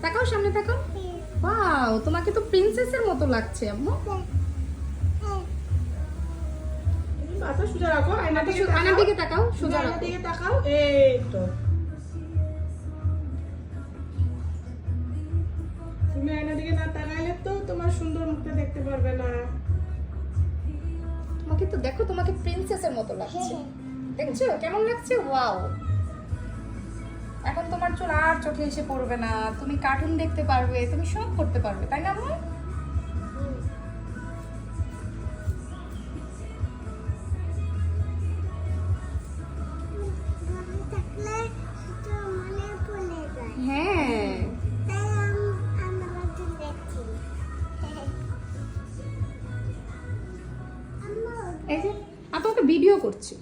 তাকাও, সামনে তাকাও। ওয়াও, তোমাকে তো প্রিন্সেসের মতো লাগছে আম্মু। মাথা সোজা রাখো, আয়নার দিকে তাকাও, সোজা রাখো। দিকে তাকাও, এই তো। তুমি আয়নার দিকে না তাকাইলে তো তোমার সুন্দর মুখটা দেখতে পারবে না। তোমাকে তো দেখো, তোমাকে প্রিন্সেসের মতো লাগছে। দেখছো কেমন লাগছে? ওয়াও। এখন তোমার চুল আর চোখে এসে পড়বে না, তুমি কার্টুন দেখতে পারবে, তুমি সব করতে পারবে, তাই না আম্মু? হ্যাঁ, এই যে তোমাকে ভিডিও করছি।